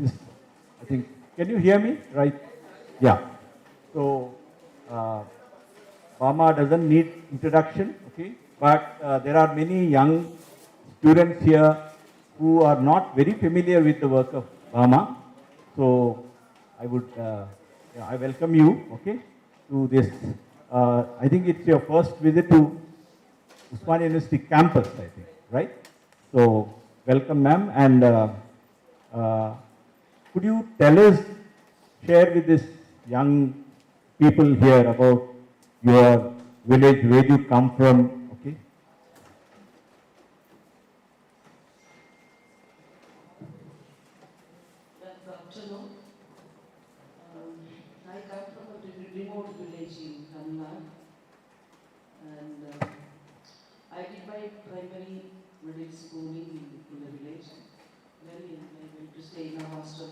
is, I think, can you hear me? Right? Yeah. So, Bama doesn't need introduction, okay? But there are many young students here who are not very familiar with the work of Bama. So, I would, yeah, I welcome you, okay, to this. I think it's your first visit to Osmania University campus, I think, right? So, welcome, ma'am. And uh, could you tell us, share with this young people here about your village, where you come from, okay? Good afternoon. I come from a remote village in Tamil Nadu, and I did my primary middle schooling in the village. Then I went to stay in a hostel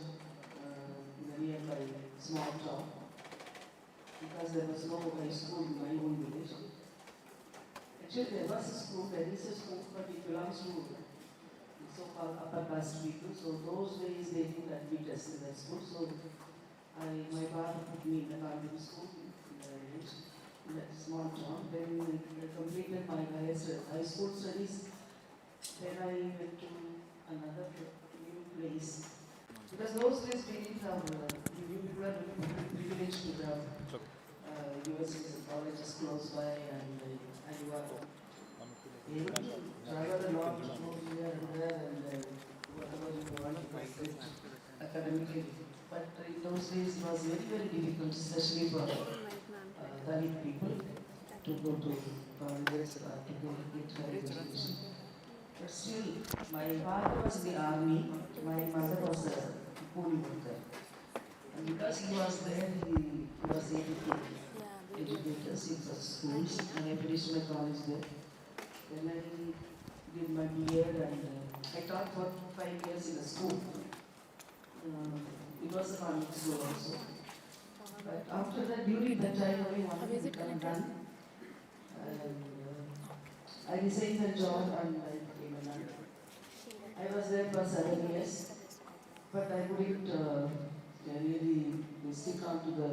in a nearby small town because there was no high school in my own village. Actually, there was a school, there is a school, but it belongs to so-called upper caste people. So those days they didn't admit us in that school. So my father put me in a convent school in that small town. Then I completed my high school studies. Then I went to another new place. Because those days we didn't have, you people are privileged to have universities and colleges close by, and you are able to travel a lot, go here and there, and whatever you want to get academically. But in those days it was very, very difficult, especially for Dalit people, to go to colleges to get higher education. But still, my father was in the army, my mother was a pool worker. And because he was there, he was able to educate us in such schools, and I finished my college there. Then I did my B.Ed, and I taught for 5 years in a school. It was a convent school also. But after that, during that time, only one thing done. And I resigned the job and I became a nun. I was there for 7 years, but I couldn't really stick on to the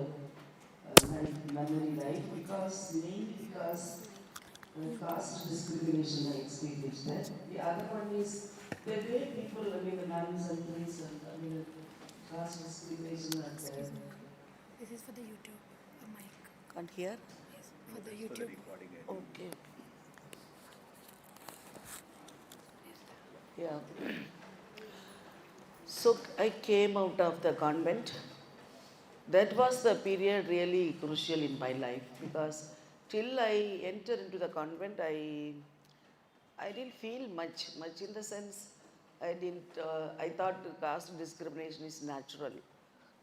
nunnery life mainly because caste discrimination I experienced there. The other one is the way people, the nuns and priests, and caste discrimination are there. This is for the YouTube, a mic. Can't hear? Yes, for the YouTube. Okay. Yeah. So I came out of the convent. That was the period really crucial in my life because till I entered into the convent, I didn't feel much in the sense I thought caste discrimination is natural.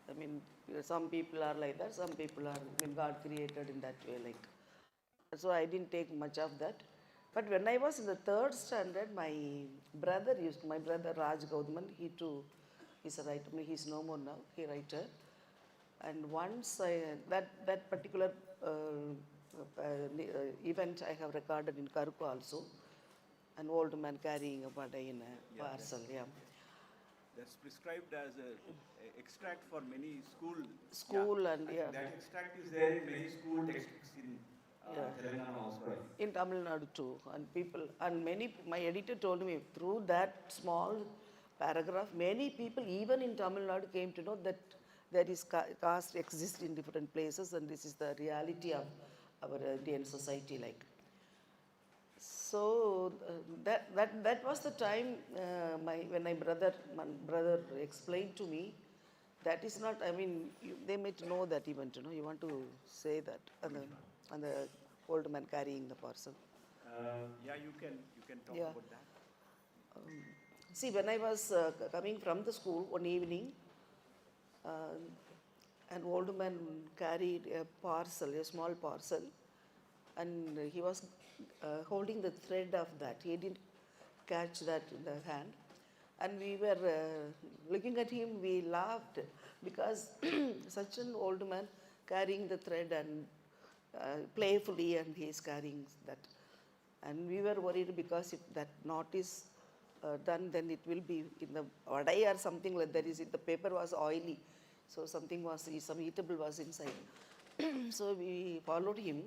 I mean, some people are like that, some people are, God created in that way, like. So I didn't take much of that. But when I was in the third standard, my brother Raj Gaudman, he too is a writer. I mean, he's no more now, he writer. And once that particular event I have recorded in Karku also, an old man carrying a padai in a parcel, yeah. That's prescribed as a extract for many School. Yeah. And yeah. That extract is there in many school textbooks in Telangana also. In Tamil Nadu too, and my editor told me through that small paragraph, many people even in Tamil Nadu came to know that there is caste exists in different places, and this is the reality of our Indian society, like. So that was the time when my brother explained to me. That is not. I mean, they might know that event. You want to say that, and the old man carrying the parcel. Yeah, you can talk Yeah. about that. See, when I was coming from the school one evening, uh, an old man carried a parcel, a small parcel, and he was holding the thread of that. He didn't catch that in the hand. And we were looking at him, we laughed because such an old man carrying the thread and playfully, and he is carrying that. And we were worried because if that knot is done, then it will be in the vadai or something like that. Is it the paper was oily, so something was, some eatable was inside. So we followed him,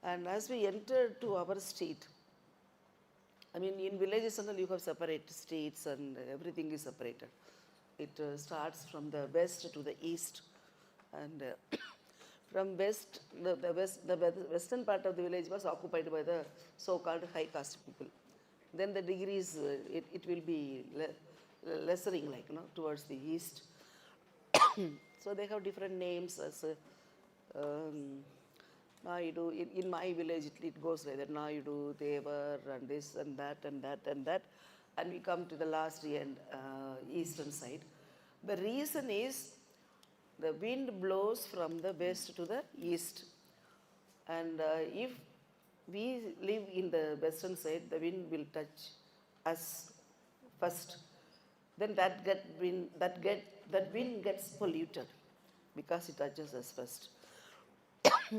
and as we entered to our street, I mean, in villages and all you have separate streets and everything is separated. It starts from the west to the east, and from west, the western part of the village was occupied by the so-called high caste people. Then the degrees, it will be lessering, like, towards the east. So they have different names as Naidu. In my village, it goes like that: Naidu, Devar, and this and that and that and that. And we come to the last end, eastern side. The reason is the wind blows from the west to the east. And if we live in the western side, the wind will touch us first. Then that wind gets polluted because it touches us first.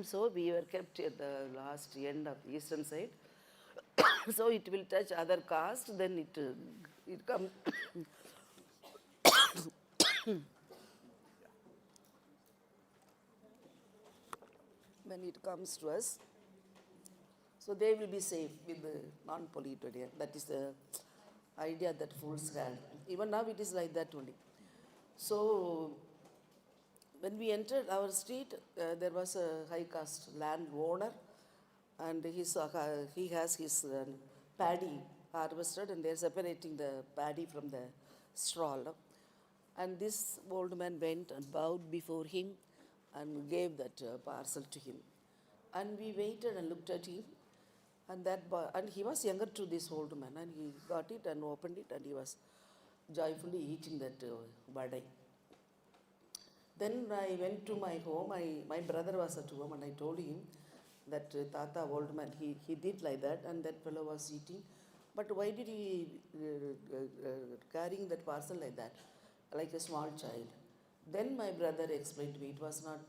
So we were kept at the last end of the eastern side. So it will touch other caste, then it comes. When it comes to us, so they will be safe with the non-polluted air. That is the idea that fools had. Even now it is like that only. So when we entered our street, there was a high caste landowner, and he has his paddy harvested, and they are separating the paddy from the straw. And this old man went and bowed before him and gave that parcel to him. And we waited and looked at him, and and he was younger to this old man, and he got it and opened it, and he was joyfully eating that vadai. Then I went to my home. My brother was at home, and I told him that Tata, old man, he did like that, and that fellow was eating. But why did he carrying that parcel like that, like a small child? Then my brother explained to me, it was not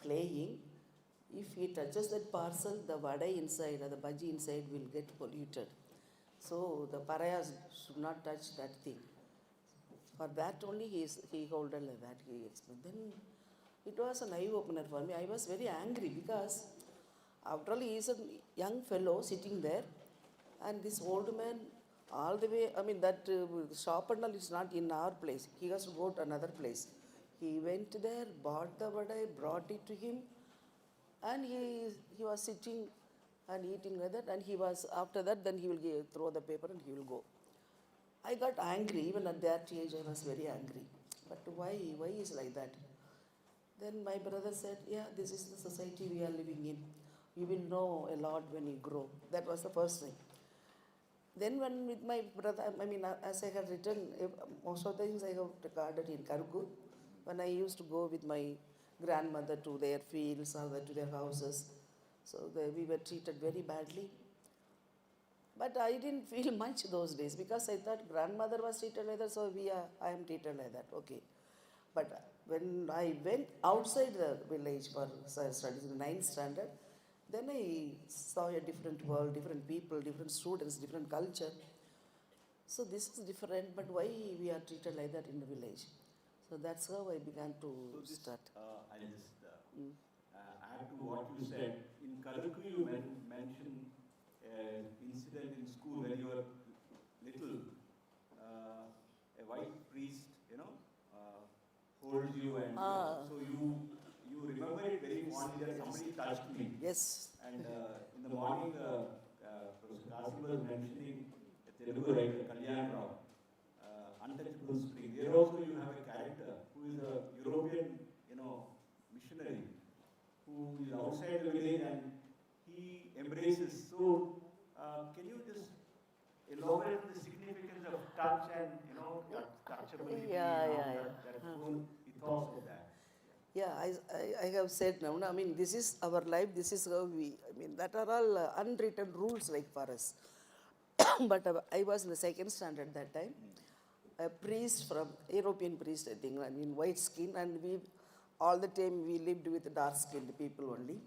playing. If he touches that parcel, the vadai inside or the bhaji inside will get polluted. So the parayas should not touch that thing. For that only he held on like that, he explained. Then it was an eye-opener for me. I was very angry because after all he is a young fellow sitting there, and this old man all the way, I mean that shop and all is not in our place. He has to go to another place. He went there, bought the vadai, brought it to him, and he was sitting and eating like that, and he was, after that, then he will throw the paper and he will go. I got angry. Even at that age I was very angry. But why is like that? Then my brother said, yeah, this is the society we are living in. You will know a lot when you grow. That was the first thing. Then when with my brother, I mean, as I had written, most of the things I have recorded in Karuku. When I used to go with my grandmother to their fields or to their houses, so we were treated very badly. But I didn't feel much those days because I thought grandmother was treated like that, so I am treated like that. Okay. But when I went outside the village for studies in the 9th standard, then I saw a different world, different people, different students, different culture. So this is different, but why we are treated like that in the village? So that's how I began to start. I'll just add to what you said. In Kaluku, you mentioned an incident in school when you were little. A white priest, holds you, and so you remember it very fondly that somebody touched me. Yes. And in the morning, Professor Kasi was mentioning a Telugu writer, Kalyan Rao, Untouchable Spring. There also you have a character who is a European, missionary, who is outside the village and he embraces. So, can you just elaborate on the significance of touch and, touchability? That whole ethos of that. Yeah, I have said now, I mean, this is our life, this is how that are all unwritten rules like for us. But I was in the 2nd standard that time. A priest from, European priest, I think, white skin, and all the time we lived with dark-skinned people only.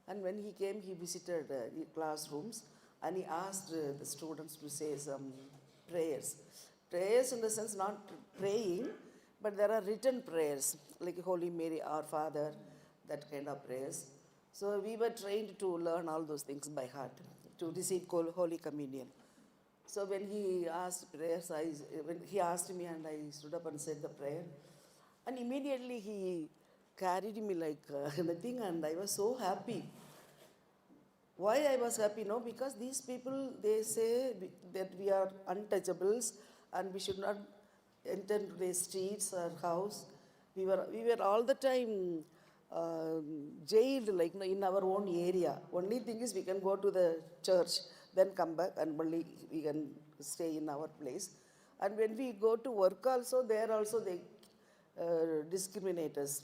And when he came, he visited classrooms, and he asked the students to say some prayers. Prayers in the sense not praying, but there are written prayers like Holy Mary, Our Father, that kind of prayers. So we were trained to learn all those things by heart, to receive Holy Communion. So when he asked prayers, when he asked me and I stood up and said the prayer, and immediately he carried me like nothing, and I was so happy. Why I was happy? No, because these people, they say that we are untouchables and we should not enter into the streets or house. We were all the time jailed, like in our own area. Only thing is we can go to the church, then come back and only we can stay in our place. And when we go to work also, there also they discriminate us.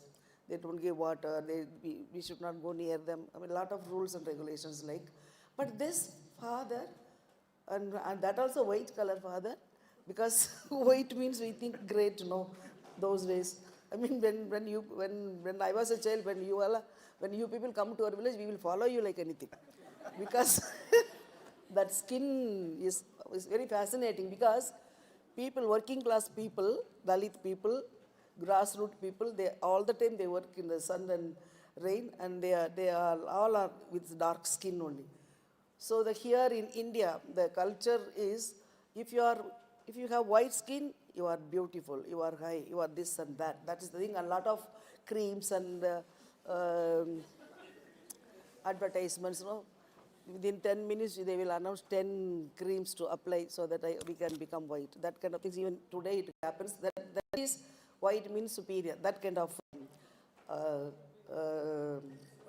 They don't give water, we should not go near them. I mean, a lot of rules and regulations like. But this father, and that also white color father, because white means we think great, no, those days. I mean, when I was a child, when you people come to our village, we will follow you like anything. Because that skin is very fascinating, because people, working class people, Dalit people, grassroots people, they all the time they work in the sun and rain, and they are all with dark skin only. So here in India, the culture is if you have white skin, you are beautiful, you are high, you are this and that. That is the thing. A lot of creams and advertisements, within 10 minutes they will announce 10 creams to apply so that we can become white. That kind of things. Even today it happens. That is white means superior. That kind of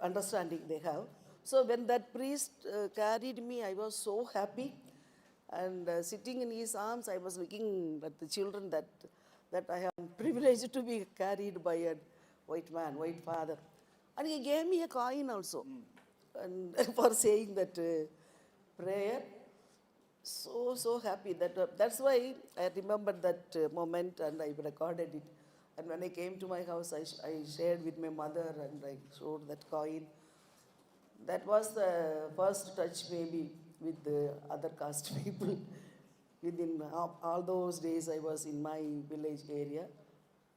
understanding they have. So when that priest carried me, I was so happy. And sitting in his arms, I was looking at the children that I am privileged to be carried by a white man, white father. And he gave me a coin also, and for saying that prayer. So happy that's why I remembered that moment, and I recorded it. And when I came to my house, I shared with my mother and I showed that coin. That was the first touch maybe with the other caste people. Within all those days I was in my village area.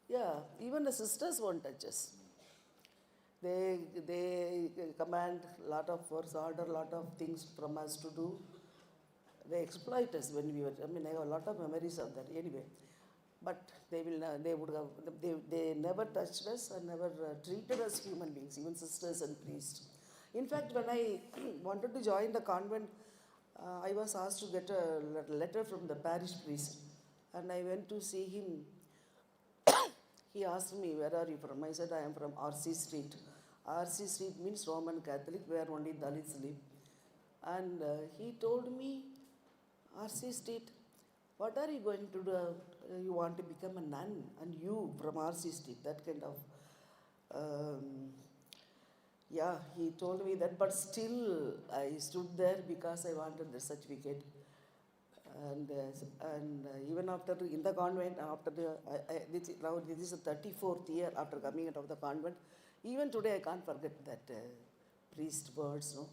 Yeah, even the sisters won't touch us. They command a lot of force, order a lot of things from us to do. They exploit us when we were, I have a lot of memories of that anyway. But they never touched us and never treated us human beings, even sisters and priests. In fact, when I wanted to join the convent, I was asked to get a letter from the parish priest. And I went to see him. He asked me, where are you from? I said, I am from RC Street. RC Street means Roman Catholic, where only Dalits live. And he told me, RC Street, what are you going to do? You want to become a nun, and you from RC Street, that kind of, yeah, he told me that, but still I stood there because I wanted the certificate. And even after in the convent, after this is the 34th year after coming out of the convent, even today I can't forget that priest words, no,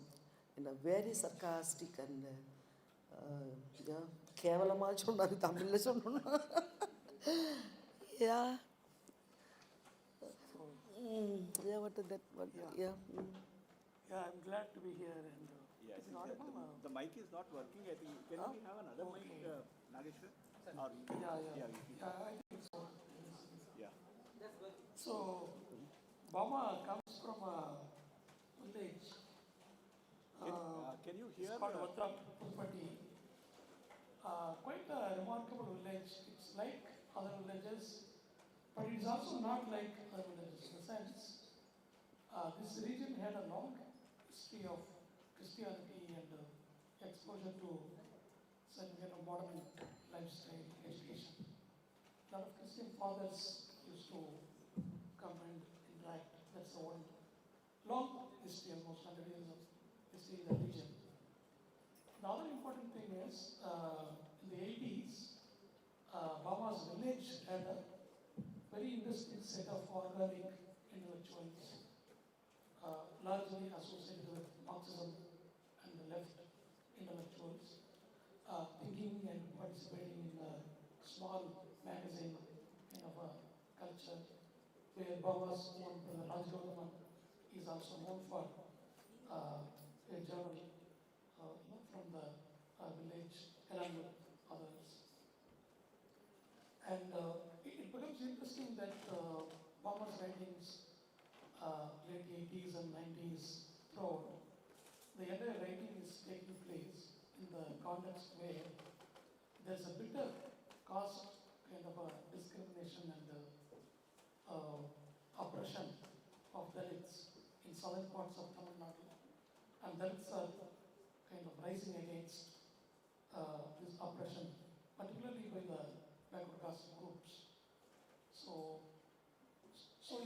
in a very sarcastic and yeah, kevalama chondaru Tamil chonnu. Yeah. Yeah, what is that? Yeah. Yeah, I'm glad to be here. And Yeah, is it audible? the mic is not working. I think can we have another mic, Nageshwar? Or Yeah, yeah. I think so. Yeah. So, Bama comes from a village. Can you It's hear? called Pupati. Quite a remarkable village. It's like other villages, but it's also not like other villages in the sense this region had a long history of Christianity and exposure to certain kind of modern lifestyle, education. A lot of Christian fathers used to come and interact. That's the old, long history, almost 100 years of history in the region. The other important thing is, in the 80s, Bama's village had a very interesting set of organic intellectuals, largely associated with Marxism and the left intellectuals, thinking and participating small magazine kind of a culture where Baba's own brother Raj Gautama is also known for a journal from the village along with others. And it becomes interesting that Baba's writings, late 80s and 90s throughout, the entire writing is taking place in the context where there's a bitter caste kind of a discrimination and oppression of Dalits in southern parts of Tamil Nadu. And Dalits are kind of rising against this oppression, particularly by the backward caste groups. So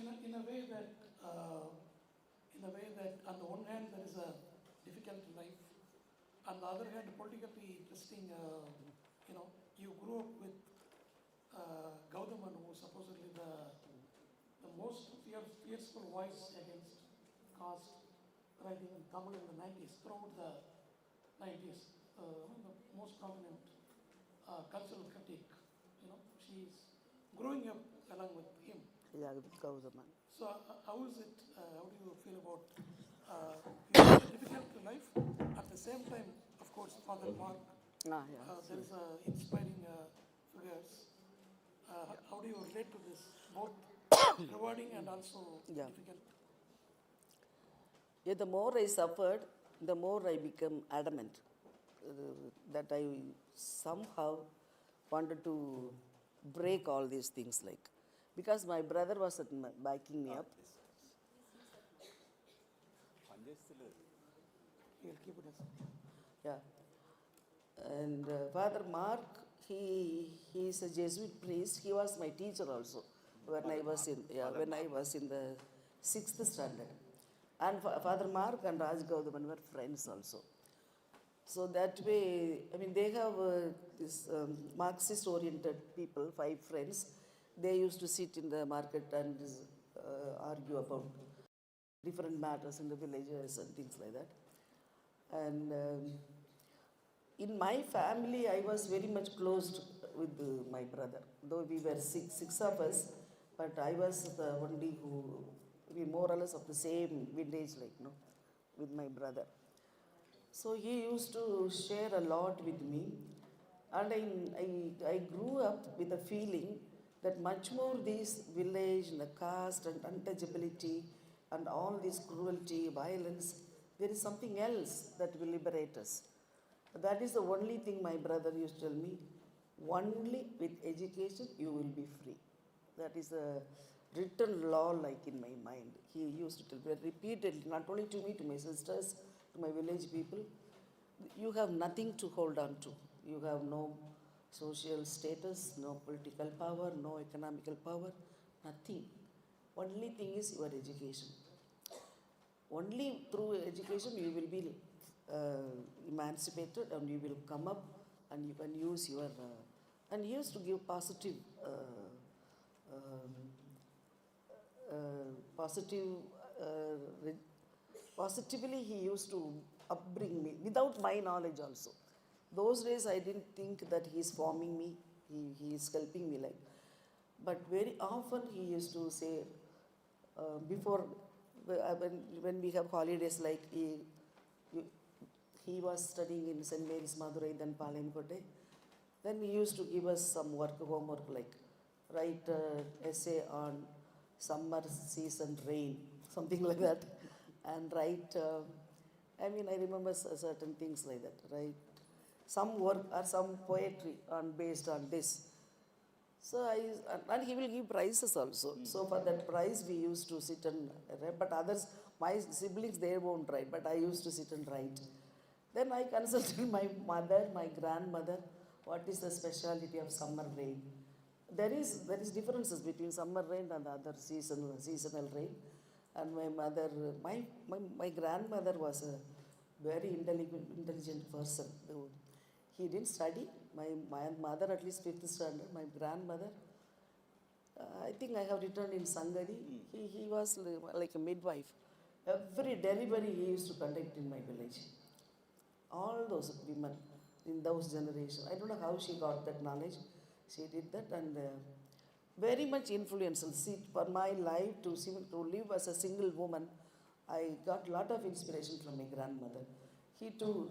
in a way that on the one hand there is a difficult life, on the other hand politically interesting. You grew up with Gautama, who was supposedly the most fierceful voice against caste writing in Tamil in the 90s, throughout the 90s, the most prominent cultural critic. She's growing up along with him. Yeah, with Gautama. So how is it, how do you feel about your difficult life? At the same time, of course, Father Mark, Yeah. there is inspiring figures. How do you relate to this? Both rewarding and also Yeah. difficult. Yeah, the more I suffered, the more I became adamant that I somehow wanted to break all these things, because my brother was backing me up. You'll keep it as. Yeah. And Father Mark, he is a Jesuit priest. He was my teacher also when I was in the 6th standard. And Father Mark and Raj Gauthaman were friends also. So that way, they have this Marxist-oriented people, 5 friends. They used to sit in the market and argue about different matters in the villages and things like that. And in my family, I was very much close with my brother. Though we were six of us, but I was the only we more or less of the same vintage, with my brother. So he used to share a lot with me, and I grew up with a feeling that much more this village and the caste and untouchability and all this cruelty, violence, there is something else that will liberate us. That is the only thing my brother used to tell me. Only with education you will be free. That is a written law in my mind. He used to tell me repeatedly, not only to me, to my sisters, to my village people. You have nothing to hold on to. You have no social status, no political power, no economical power, nothing. Only thing is your education. Only through education you will be emancipated, and you will come up and you can use your and he used to give positively he used to upbring me without my knowledge also. Those days I didn't think that he is forming me, he is helping me but very often he used to say before when we have holidays, he was studying in St. Mary's Madurai, then Palankote. Then he used to give us some homework, write essay on summer season rain, something like that, and write. I remember certain things like that, right? Some work or some poetry based on this. So and he will give prizes also. So for that prize we used to sit and write, but others, my siblings, they won't write, but I used to sit and write. Then I consulted my mother, my grandmother, what is the speciality of summer rain. There is differences between summer rain and the other seasonal rain. And my mother, my grandmother was a very intelligent person. He didn't study. My mother at least 5th standard. My grandmother, I think I have written in Sangadi. He was like a midwife. Every delivery he used to conduct in my village. All those women in those generations. I don't know how she got that knowledge. She did that and very much influential. See, for my life to live as a single woman, I got a lot of inspiration from my grandmother. He too,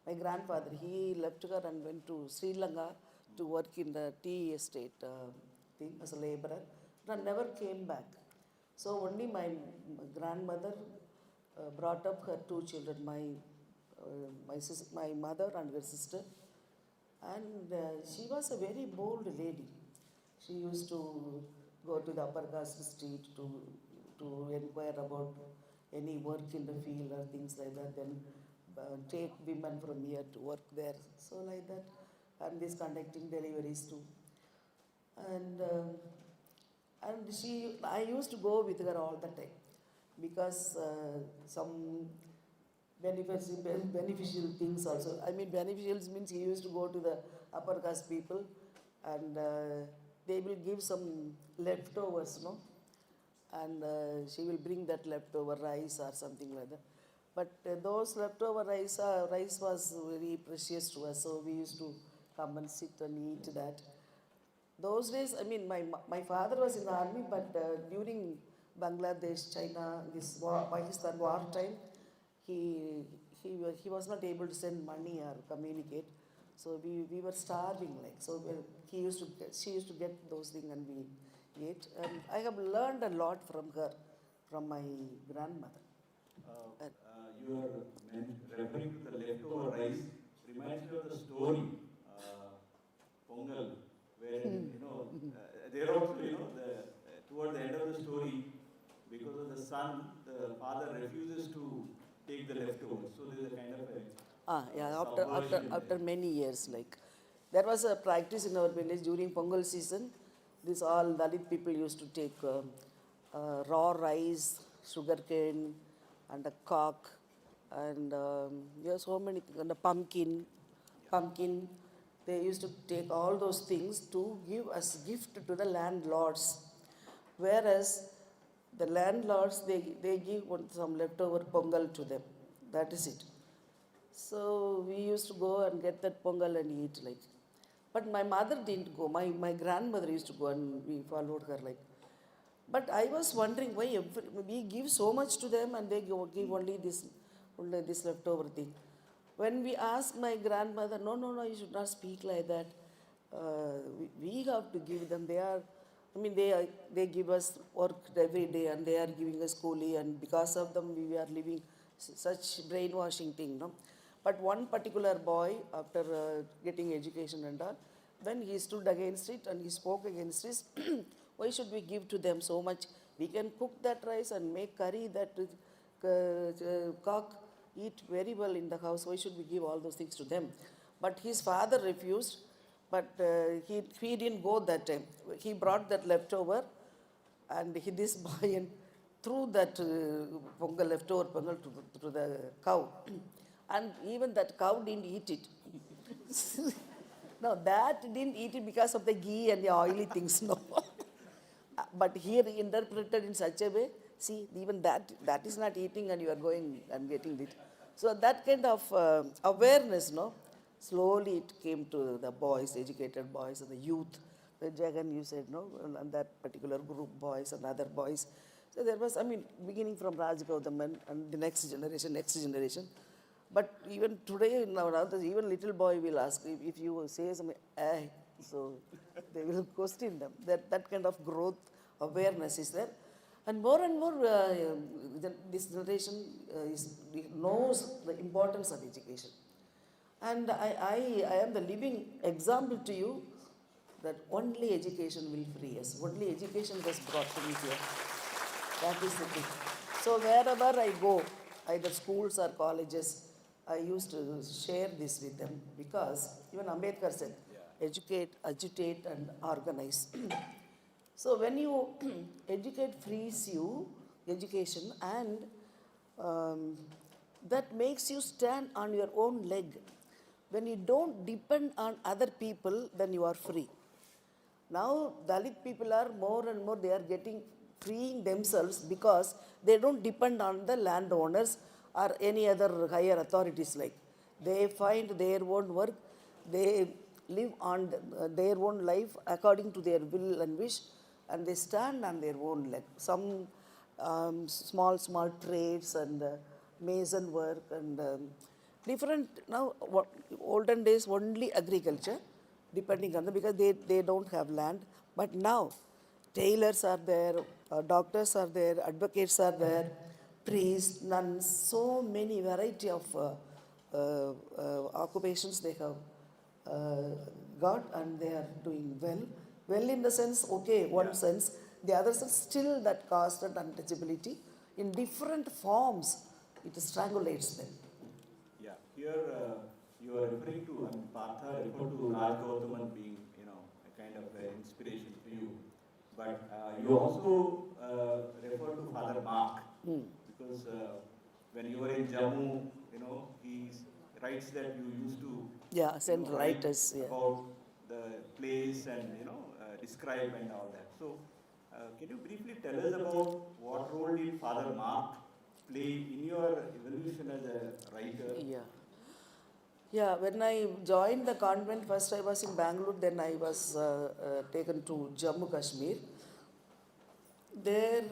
my grandfather, he left her and went to Sri Lanka to work in the tea estate thing as a laborer, and never came back. So only my grandmother brought up her two children, my mother and her sister, and she was a very bold lady. She used to go to the upper caste street to inquire about any work in the field or things like that, then take women from here to work there, so like that, and this conducting deliveries too. And I used to go with her all the time because some beneficial things also. Beneficials means he used to go to the upper caste people and they will give some leftovers, no? And she will bring that leftover rice or something like that. But those leftover rice was very precious to us, so we used to come and sit and eat that. Those days, my father was in the army, but during Bangladesh, China, this war, Pakistan war time, he was not able to send money or communicate. So we were starving, like, so she used to get those things and we ate. And I have learned a lot from her, from my grandmother. You are referring to the leftover rice. Reminds me of the story, Pongal, where, there also, toward the end of the story, because of the son, the father refuses to take the leftovers. So there is a kind of a After many years, like, there was a practice in our village during Pongal season. This all Dalit people used to take raw rice, sugarcane, and a cock, and so many things, and a pumpkin. They used to take all those things to give as gift to the landlords. Whereas the landlords, they give some leftover pongal to them. That is it. So we used to go and get that pongal and eat, like. But my mother didn't go. My grandmother used to go and we followed her, like. But I was wondering why we give so much to them and they give only this leftover thing. When we asked my grandmother, no, you should not speak like that. We have to give them. They give us work every day and they are giving us coolie, and because of them we are living such brainwashing thing, no? But one particular boy, after getting education and all, when he stood against it and he spoke against this, why should we give to them so much? We can cook that rice and make curry, that cock, eat very well in the house. Why should we give all those things to them? But his father refused, but he didn't go that time. He brought that leftover, and this boy threw that leftover pongal to the cow. And even that cow didn't eat it. No, that didn't eat it because of the ghee and the oily things, no. But here interpreted in such a way, see, even that is not eating and you are going and getting it. So that kind of awareness, no, slowly it came to the boys, educated boys and the youth. The Jagan, you said, no, and that particular group, boys and other boys. So there was, beginning from Raj Gautam and the next generation. But even today, nowadays, even little boy will ask if you say something, so they will question them. That kind of growth, awareness is there. And more, this generation knows the importance of education. And I am the living example to you that only education will free us. Only education was brought to me here. That is the thing. So wherever I go, either schools or colleges, I used to share this with them because even Ambedkar said, educate, agitate and organize. So when you educate frees you, education, and that makes you stand on your own leg. When you don't depend on other people, then you are free. Now Dalit people are more and more, they are freeing themselves because they don't depend on the landowners or any other higher authorities, like. They find their own work, they live on their own life according to their will and wish, and they stand on their own leg. Some small trades and mason work and different. Now, olden days only agriculture, depending on them, because they don't have land. But now, tailors are there, doctors are there, advocates are there, priests, nuns, so many variety of occupations they have got, and they are doing well. Well in the sense, okay, one sense. The other sense, still that caste and untouchability in different forms, it strangulates them. Yeah, here you are referring to, I mean, Partha referred to Raj Gautaman being, a kind of inspiration to you. But you also refer to Father Mark, because when you were in Jammu, he writes that you used to Send write writers. about the place and describe and all that. So, can you briefly tell us about what role did Father Mark play in your evolution as a writer? Yeah, when I joined the convent, first I was in Bengaluru, then I was taken to Jammu Kashmir. There,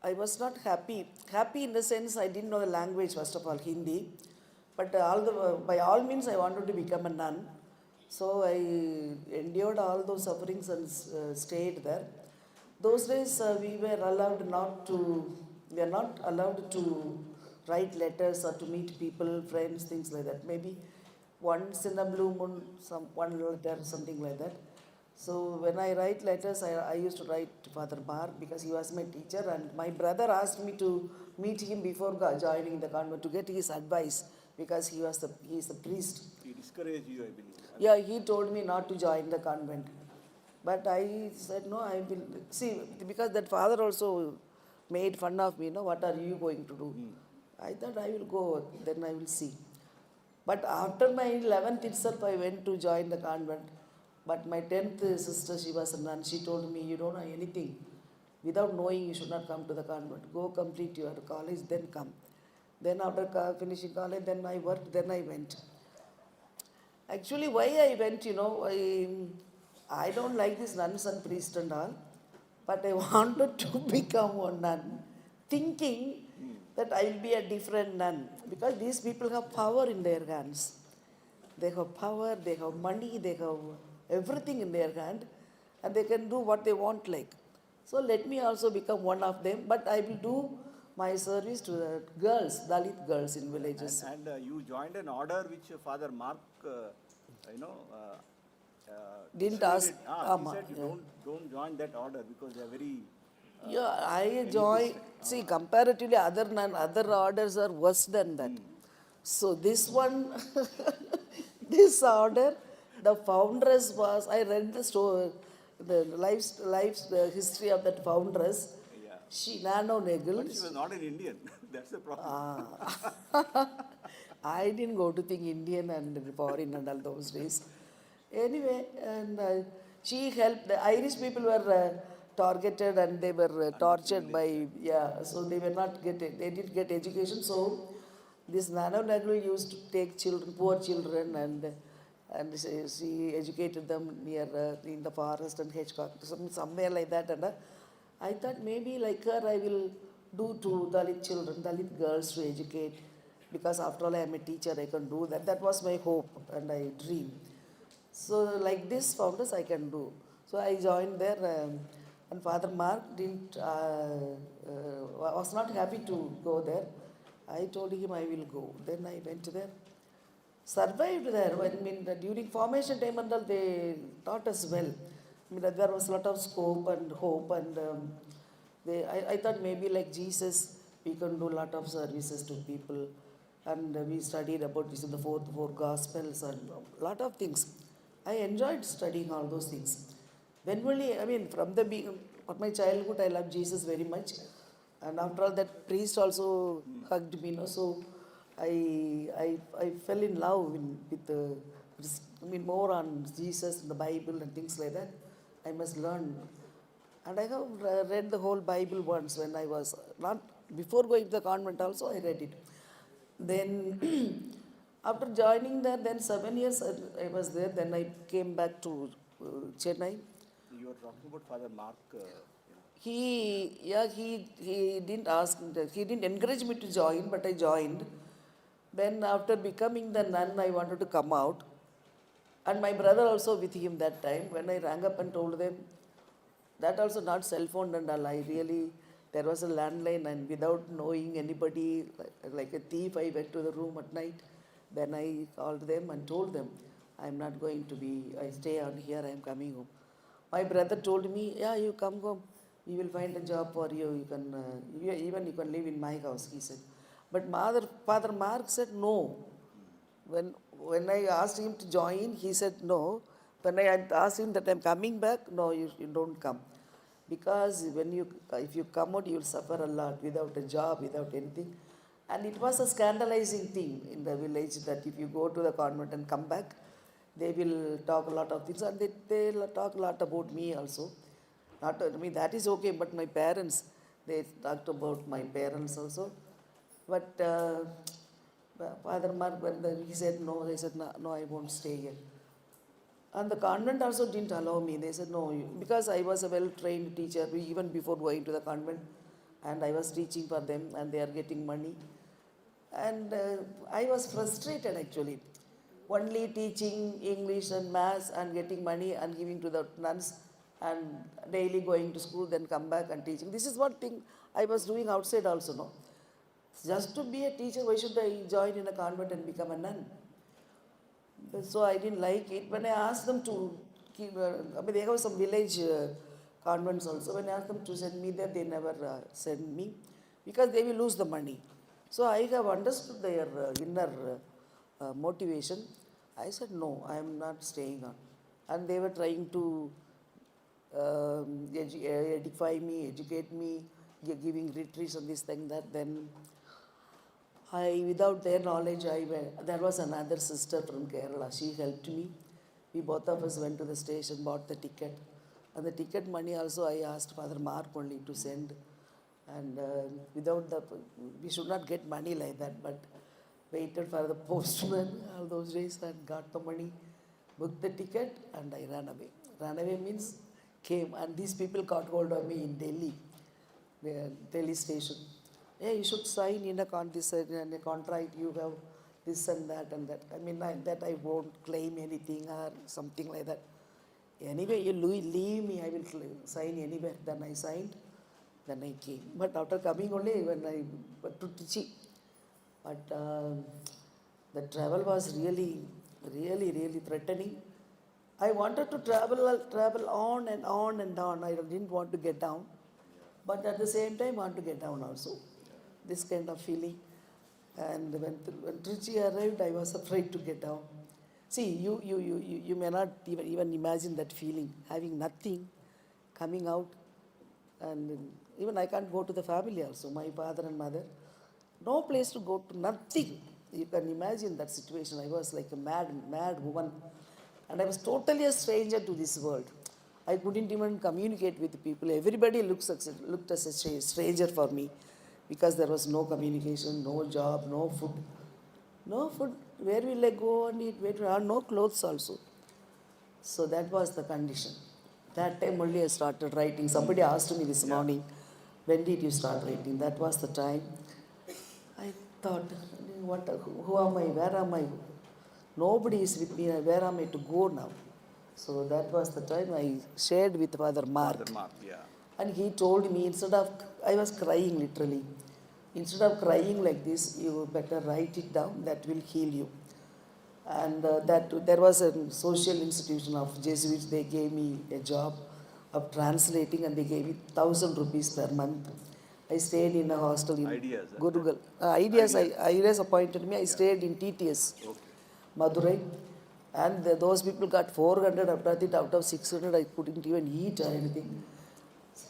I was not happy. Happy in the sense I didn't know the language, first of all, Hindi. But by all means, I wanted to become a nun. So I endured all those sufferings and stayed there. Those days, we were not allowed to write letters or to meet people, friends, things like that. Maybe once in a blue moon, one letter, something like that. So when I write letters, I used to write to Father Mark because he was my teacher, and my brother asked me to meet him before joining the convent to get his advice because he is the priest. He discouraged you, I believe. Yeah, he told me not to join the convent. But I said, no, I will. See, because that father also made fun of me, what are you going to do? I thought I will go, then I will see. But after my 11th itself, I went to join the convent. But my 10th sister, she was a nun, she told me, you don't know anything. Without knowing, you should not come to the convent. Go complete your college, then come. Then after finishing college, then I worked, then I went. Actually, why I went, I don't like these nuns and priests and all, but I wanted to become a nun, thinking that I will be a different nun, because these people have power in their hands. They have power, they have money, they have everything in their hand, and they can do what they want like. So let me also become one of them, but I will do my service to the girls, Dalit girls in villages. And you joined an order which Father Mark, Didn't ask. He said you don't join that order because they are very. I joined. See, comparatively, other orders are worse than that. So this one, this order, the foundress was. I read the story, the history of that foundress. Yeah. She Nano Nagel. But she was not an Indian. That's the problem. I didn't go to think Indian and foreign and all those days. Anyway, and she helped. The Irish people were targeted and they were tortured by, so they didn't get education. So this Nano Naglu used to take children, poor children, and she educated them near in the forest and hedgecock, somewhere like that. And I thought maybe like her I will do to Dalit children, Dalit girls to educate, because after all I am a teacher, I can do that. That was my hope and I dream. So like this founders I can do. So I joined there, and Father Mark was not happy to go there. I told him I will go. Then I went there. Survived there. During formation time and all, they taught us well. There was a lot of scope and hope, and I thought maybe like Jesus, we can do a lot of services to people. And we studied about this in the four Gospels and a lot of things. I enjoyed studying all those things. From my childhood, I loved Jesus very much. And after all, that priest also hugged me, So I fell in love with more on Jesus and the Bible and things like that. I must learn. And I have read the whole Bible once when I was, not before going to the convent also, I read it. Then After joining there, then 7 years I was there. Then I came back to Chennai. You are talking about Father Mark. He didn't ask, he didn't encourage me to join, but I joined. Then after becoming the nun, I wanted to come out. And my brother also with him that time. When I rang up and told them, that also not cell phone and all, I really, there was a landline, and without knowing anybody, like a thief, I went to the room at night. Then I called them and told them, I'm not going to be, I stay on here, I'm coming home. My brother told me, yeah, you come home, we will find a job for you, you can, even you can live in my house, he said. But Father Mark said no. When I asked him to join, he said no. When I asked him that I'm coming back, no, you don't come. Because if you come out, you will suffer a lot without a job, without anything. And it was a scandalizing thing in the village that if you go to the convent and come back, they will talk a lot of things, and they'll talk a lot about me also. Not, I mean, that is okay, but my parents, they talked about my parents also. But Father Mark, he said no, they said, no, I won't stay here. And the convent also didn't allow me. They said, no, because I was a well-trained teacher even before going to the convent, and I was teaching for them, and they are getting money. And I was frustrated actually. Only teaching English and maths and getting money and giving to the nuns, and daily going to school, then come back and teaching. This is one thing I was doing outside also, no? Just to be a teacher, why should I join in a convent and become a nun? So I didn't like it. When I asked them to keep, I mean, they have some village convents also. When I asked them to send me there, they never send me because they will lose the money. So I have understood their inner motivation. I said, no, I am not staying on. And they were trying to edify me, educate me, giving retreats and this thing, that. Then without their knowledge, there was another sister from Kerala. She helped me. We both of us went to the station, bought the ticket. And the ticket money also I asked Father Mark only to send. And we should not get money like that, but waited for the postman all those days and got the money, booked the ticket, and I ran away. Ran away means came, and these people got hold of me in Delhi station. Yeah, you should sign in a contract, you have this and that and that. I mean, I won't claim anything or something like that. Anyway, you leave me, I will sign anywhere. Then I signed, then I came. But after coming only, when I went to Trichy, but the travel was really, really, really threatening. I wanted to travel on and on and on. I didn't want to get down, but at the same time, want to get down also. This kind of feeling. And when Trichy arrived, I was afraid to get down. See, you may not even imagine that feeling, having nothing, coming out, and even I can't go to the family also, my father and mother. No place to go to, nothing. You can imagine that situation. I was like a mad woman. And I was totally a stranger to this world. I couldn't even communicate with people. Everybody looked as a stranger for me, because there was no communication, no job, no food. No food. Where will I go and eat? No clothes also. So that was the condition. That time only I started writing. Somebody asked me this morning, when did you start writing? That was the time. I thought, who am I? Where am I? Nobody is with me. Where am I to go now? So that was the time I shared with Father Mark. Father Mark, yeah. And he told me, I was crying literally. Instead of crying like this, you better write it down, that will heal you. And there was a social institution of Jesuits, they gave me a job of translating, and they gave me 1,000 rupees per month. I stayed in a hostel in Ideas, Gurugal. Ideas appointed me. I stayed in TTS, Madurai. And those people got 400 out of 600. I couldn't even eat or anything.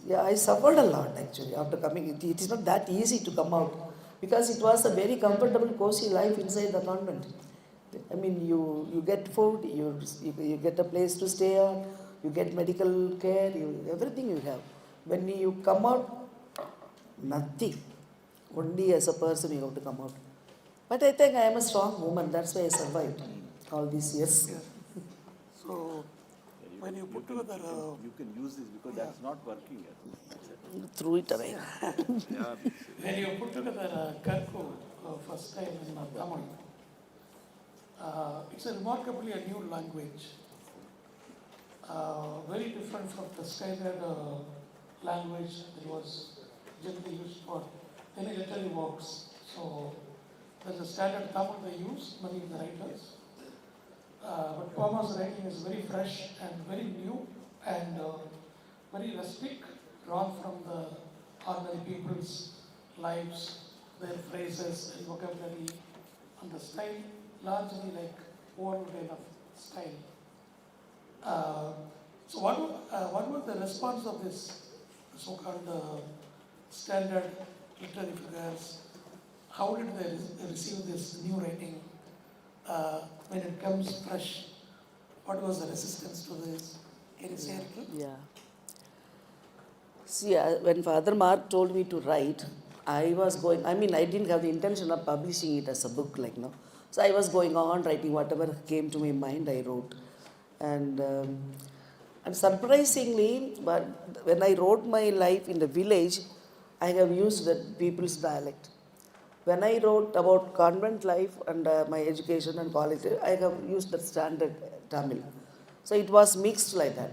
Yeah, I suffered a lot actually after coming. It is not that easy to come out, because it was a very comfortable, cozy life inside the convent. I mean, you get food, you get a place to stay on, you get medical care, everything you have. When you come out, nothing. Only as a person you have to come out. But I think I am a strong woman, that's why I survived all these years. Yeah. So when you put together, You can use this because that's not working yet. Threw it away. when you put together Karku first time in Tamil, it's a remarkably a new language, very different from the standard language that was generally used for any literary works. So there's a standard Tamil they use, many of the writers. But Pama's writing is very fresh and very new and very rustic, drawn from the ordinary people's lives, their phrases and vocabulary, and the style largely like old kind of style. So what was the response of this so-called standard literary figures? How did they receive this new writing when it comes fresh? What was the resistance to this? Can you say a little? Yeah. See, when Father Mark told me to write, I didn't have the intention of publishing it as a book, like, no. So I was going on writing whatever came to my mind, I wrote. And surprisingly, but when I wrote my life in the village, I have used the people's dialect. When I wrote about convent life and my education and college, I have used the standard Tamil. So it was mixed like that.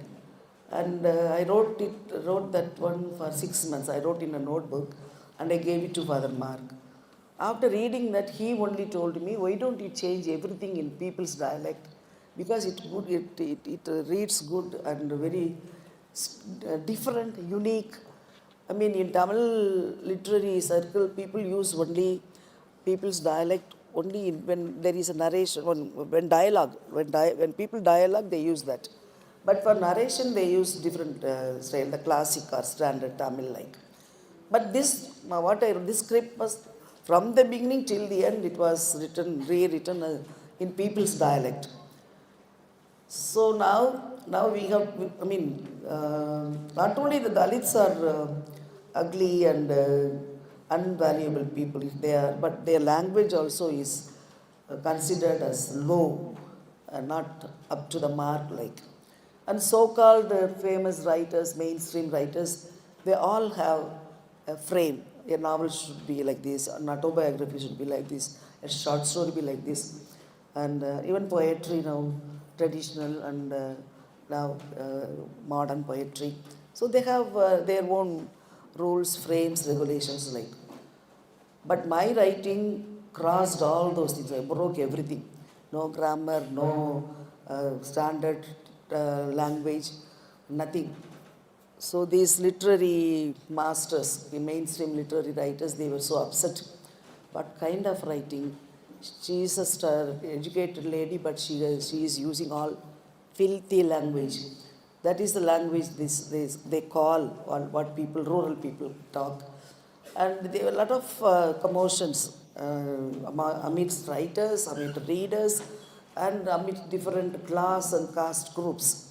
And I wrote that one for 6 months. I wrote in a notebook and I gave it to Father Mark. After reading that, he only told me, why don't you change everything in people's dialect? Because it reads good and very different, unique. I mean, in Tamil literary circle, people use only people's dialect only when there is a narration, when dialogue, when people dialogue, they use that. But for narration, they use different style, the classic or standard Tamil like. But this script was from the beginning till the end, it was rewritten in people's dialect. So now we have, not only the Dalits are ugly and unvaluable people, but their language also is considered as low, not up to the mark like. And so-called famous writers, mainstream writers, they all have a frame. A novel should be like this, an autobiography should be like this, a short story be like this. And even poetry now, traditional and now modern poetry. So they have their own rules, frames, regulations like. But my writing crossed all those things. I broke everything. No grammar, no standard language, nothing. So these literary masters, the mainstream literary writers, they were so upset. What kind of writing? She is a educated lady, but she is using all filthy language. That is the language they call what people, rural people talk. And there were a lot of commotions amidst writers, amidst readers, and amidst different class and caste groups.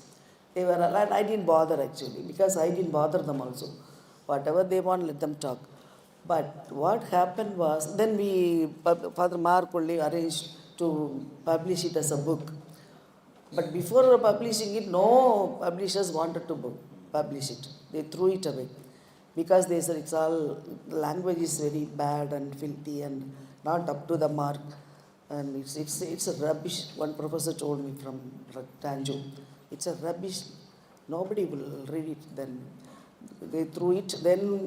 They were, and I didn't bother actually, because I didn't bother them also. Whatever they want, let them talk. But what happened was, then Father Mark only arranged to publish it as a book. But before publishing it, no publishers wanted to publish it. They threw it away. Because they said the language is very bad and filthy and not up to the mark. And it's a rubbish. One professor told me from Tanjung, it's a rubbish. Nobody will read it then. They threw it. Then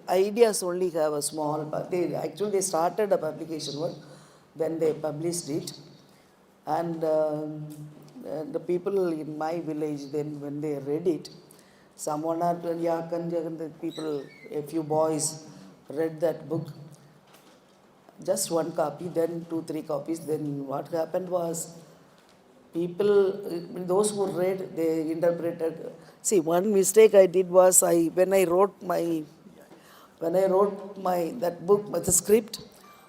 ideas only have a small, they started a publication work. Then they published it. And the people in my village, then when they read it, someone or the people, a few boys read that book. Just one copy, then 2-3 copies. Then what happened was, people, those who read, they interpreted. See, one mistake I did was when I wrote that book, the script,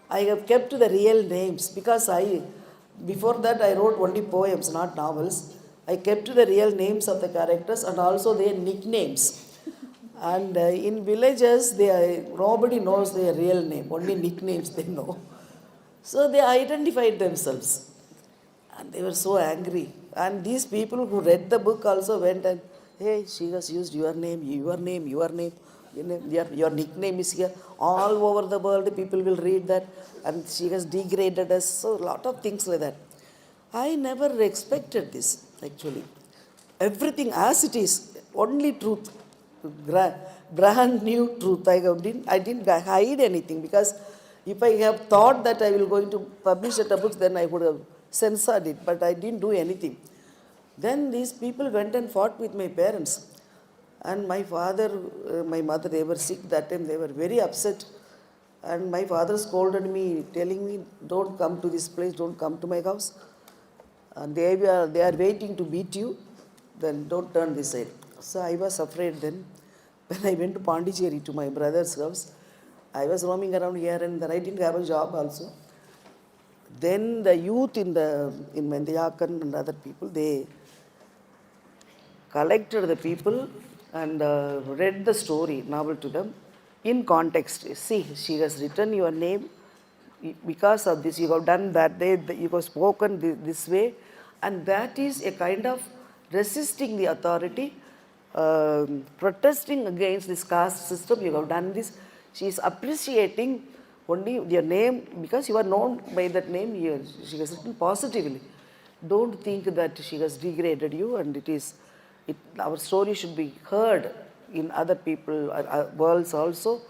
I have kept the real names because before that I wrote only poems, not novels. I kept the real names of the characters and also their nicknames. And in villages, nobody knows their real name, only nicknames they know. So they identified themselves. And they were so angry. And these people who read the book also went and, hey, she has used your name, your name, your name. Your nickname is here. All over the world, people will read that. And she has degraded us. So, a lot of things like that. I never expected this, actually. Everything as it is, only truth. Brand new truth. I didn't hide anything, because if I have thought that I will going to publish a book, then I would have censored it, but I didn't do anything. Then these people went and fought with my parents. And my father, my mother, they were sick that time, they were very upset. And my father scolded me, telling me, don't come to this place, don't come to my house. And they are waiting to beat you, then don't turn this side. So I was afraid then. When I went to Pondicherry to my brother's house, I was roaming around here, and then I didn't have a job also. Then the youth in Mendiyakan and other people, they collected the people and read the story, novel to them in context. See, she has written your name because of this. You have done that day, you have spoken this way, and that is a kind of resisting the authority, protesting against this caste system. You have done this. She is appreciating only your name because you are known by that name. She has written positively. Don't think that she has degraded you, and our story should be heard in other people worlds also.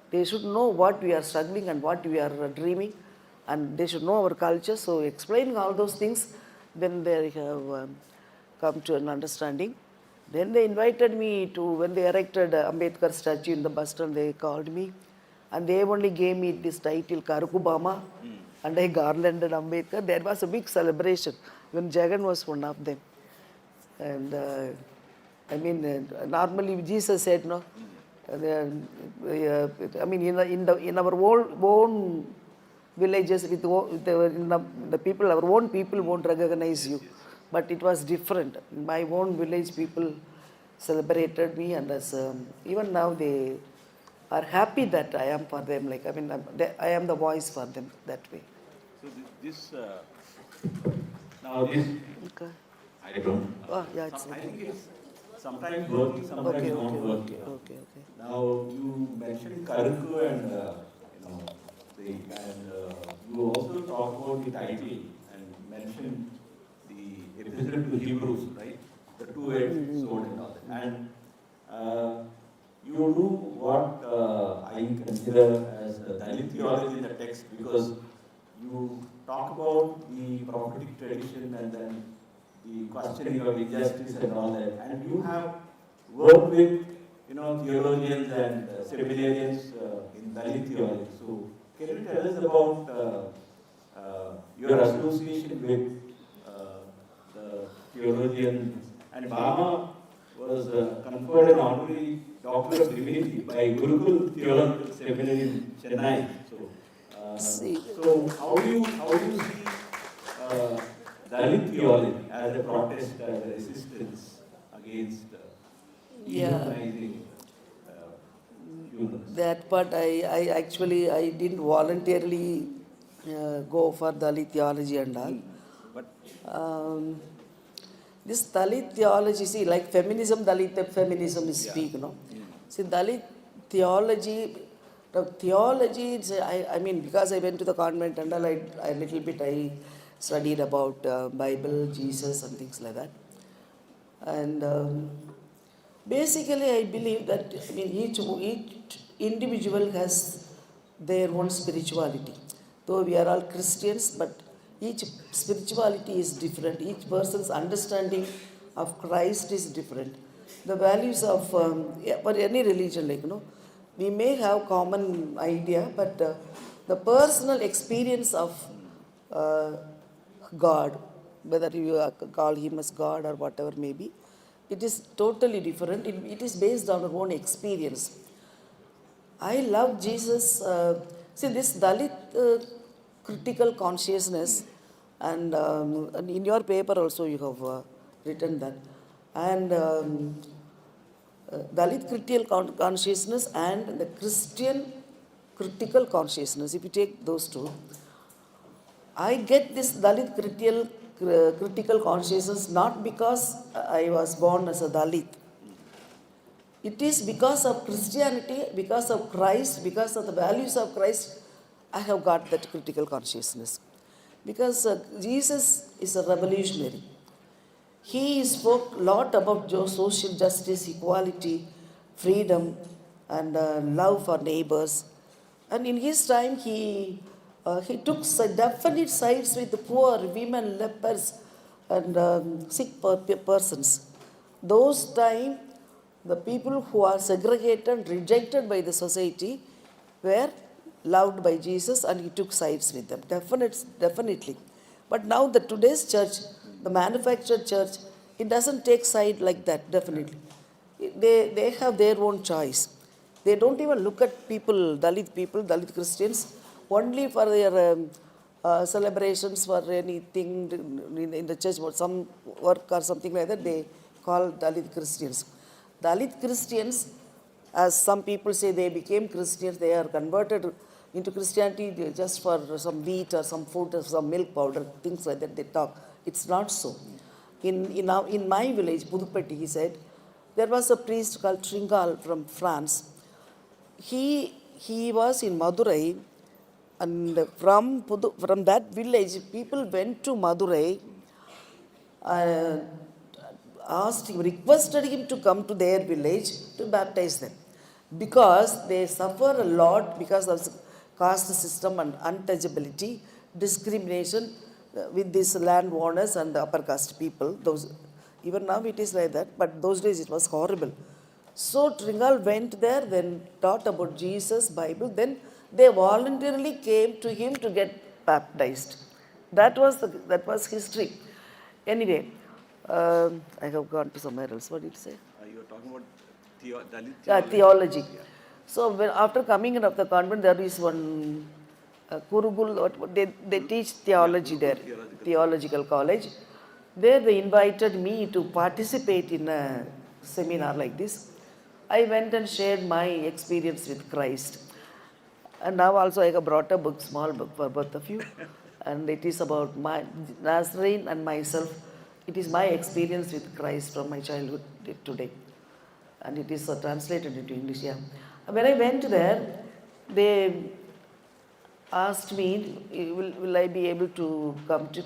They should know what we are struggling and what we are dreaming, and they should know our culture. So explaining all those things, then they have come to an understanding. Then they invited me to, when they erected Ambedkar statue in the bus stand, they called me, and they only gave me this title, Karukubama, and I garlanded Ambedkar. There was a big celebration when Jagan was one of them. And normally Jesus said, no, in our own villages, the people, our own people won't recognize you. But it was different. My own village people celebrated me, and even now they are happy that I am for them. I am the voice for them that way. So now this, Okay. I don't. Oh, yeah, it's I okay. think it's sometimes working, sometimes not working. Okay. Now you mentioned Karukku and you also talk about the title and mentioned the epistle to Hebrews, right? The two-edged sword and all that. And you do what I consider as Dalit theology in the text, because you talk about the prophetic tradition and then the questioning of injustice and all that. And you have worked with theologians and seminarians in Dalit theology. So can you tell us about your association with the theologians? And Bama was conferred an honorary Doctor of Divinity by Gurukul Theological Seminary in Chennai. So how do you see Dalit theology as a protest, as a resistance against dehumanizing humans? That part I didn't voluntarily go for Dalit theology and all. But This Dalit theology, see, like feminism, Dalit feminism is speak, no? See, Dalit theology, because I went to the convent and all, I studied about Bible, Jesus and things like that. And basically I believe that each individual has their own spirituality. Though we are all Christians, but each spirituality is different. Each person's understanding of Christ is different. The values of, for any religion, we may have common idea, but the personal experience of God, whether you call him as God or whatever may be, it is totally different. It is based on our own experience. I love Jesus. See, this Dalit critical consciousness, and in your paper also you have written that. And Dalit critical consciousness and the Christian critical consciousness, if you take those two, I get this Dalit critical consciousness not because I was born as a Dalit. It is because of Christianity, because of Christ, because of the values of Christ, I have got that critical consciousness. Because Jesus is a revolutionary. He spoke a lot about social justice, equality, freedom, and love for neighbors. And in his time, he took definite sides with the poor, women, lepers, and sick persons. Those time, the people who are segregated, rejected by the society, were loved by Jesus, and he took sides with them. Definitely. But now the today's church, the manufactured church, it doesn't take side like that, definitely. They have their own choice. They don't even look at people, Dalit Christians, only for their celebrations, for anything in the church, or some work or something like that, they call Dalit Christians. Dalit Christians, as some people say, they became Christians, they are converted into Christianity just for some wheat or some food or some milk powder, things like that, they talk. It's not so. In my village, Pudupatti, he said, there was a priest called Tringal from France. He was in Madurai, and from that village, people went to Madurai, requested him to come to their village to baptize them, because they suffer a lot because of caste system and untouchability, discrimination with these landowners and the upper caste people. Even now it is like that, but those days it was horrible. So Tringal went there, then taught about Jesus, Bible, then they voluntarily came to him to get baptized. That was history. Anyway, I have gone to somewhere else. What did you say? You are talking about Dalit theology. Theology. So after coming out of the convent, there is one Kurugul, they teach theology there, theological college. There they invited me to participate in a seminar like this. I went and shared my experience with Christ. And now also I have brought a book, small book for both of you. And it is about my Nazarene and myself. It is my experience with Christ from my childhood to today. And it is translated into English, yeah. When I went there, they asked me, will I be able to come to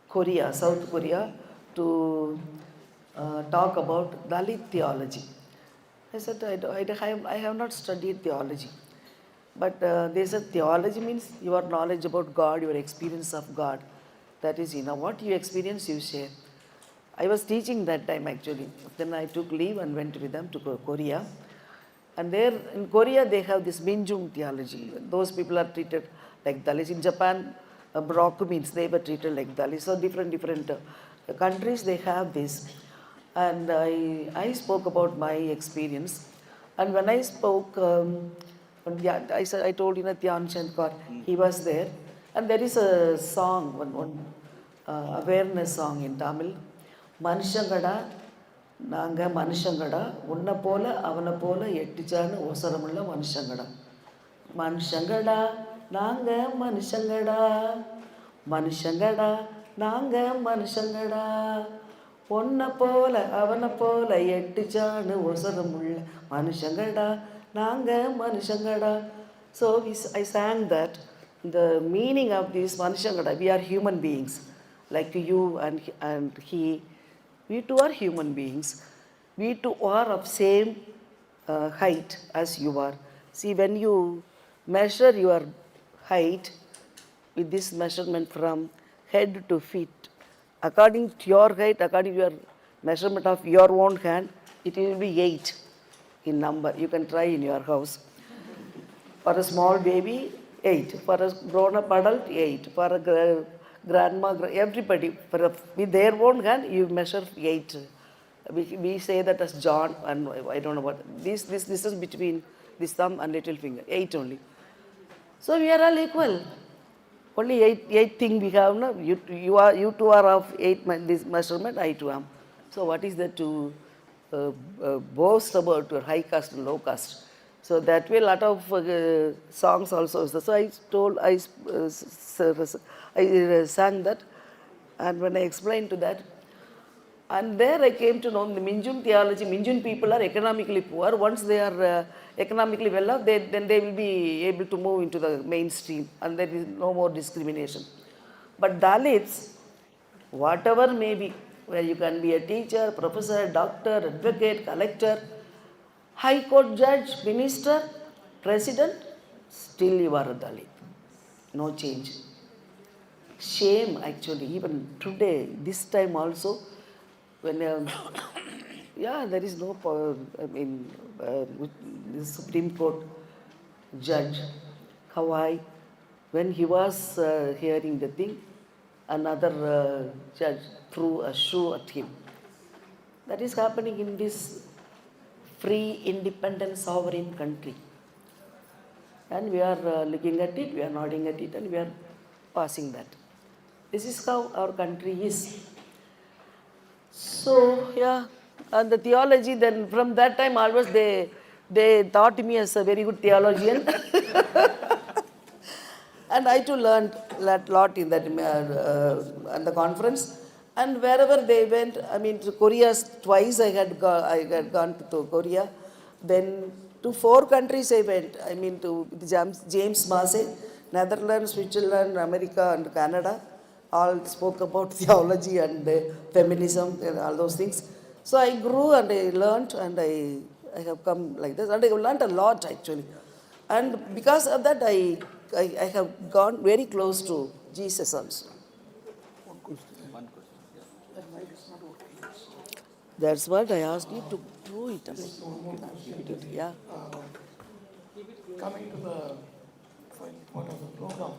Korea, South Korea, to talk about Dalit theology. I said, I have not studied theology. But they said theology means your knowledge about God, your experience of God. That is, what you experience, you share. I was teaching that time actually. Then I took leave and went with them to Korea. And there in Korea, they have this Minjung theology. Those people are treated like Dalits. In Japan, Brock means they were treated like Dalits. So different countries, they have this. And I spoke about my experience. And when I spoke, I told Tian Chen Kor, he was there. And there is a song, one awareness song in Tamil. Manishangada, Nanga Manishangada, Unna Pola, Avana Pola, Yetichana, Osaramula, Manishangada. Manishangada, Nanga Manishangada, Manishangada, Nanga Manishangada. Unna Pola, Avana Pola, Yetichana, Osaramula, Manishangada, Nanga Manishangada. So I sang that. The meaning of this Manishangada, we are human beings, like you and he. We too are human beings. We too are of same height as you are. See, when you measure your height with this measurement from head to feet, according to your height, according to your measurement of your own hand, it will be 8 in number. You can try in your house. For a small baby, 8. For a grown-up adult, 8. For a grandma, everybody, with their own hand, you measure 8. We say that as John, and I don't know what. This is between this thumb and little finger, 8 only. So we are all equal. Only 8 thing we have. No? You two are of 8 this measurement, I too am. So what is that to boast about your high caste and low caste? So that way, a lot of songs also. So I told, I sang that, and when I explained to that, and there I came to know the Minjun theology. Minjun people are economically poor. Once they are economically well off, then they will be able to move into the mainstream, and there is no more discrimination. But Dalits, whatever may be, where you can be a teacher, professor, doctor, advocate, collector, high court judge, minister, president, still you are a Dalit. No change. Shame, actually, even today, this time also, when, yeah, there is no, the Supreme Court judge, Kawai, when he was hearing the thing, another judge threw a shoe at him. That is happening in this free, independent, sovereign country. And we are looking at it, we are nodding at it, and we are passing that. This is how our country is. So, yeah, and the theology, then from that time always they taught me as a very good theologian. And I too learned a lot in that at the conference. And wherever they went, I mean, to Korea twice I had gone to Korea. Then to 4 countries I went. I mean, to James Massey, Netherlands, Switzerland, America, and Canada. All spoke about theology and feminism and all those things. So I grew and I learned, and I have come like this. And I have learned a lot actually. And because of that, I have gone very close to Jesus also. That's what I asked you to do it. Yeah. Coming to the final part of the program,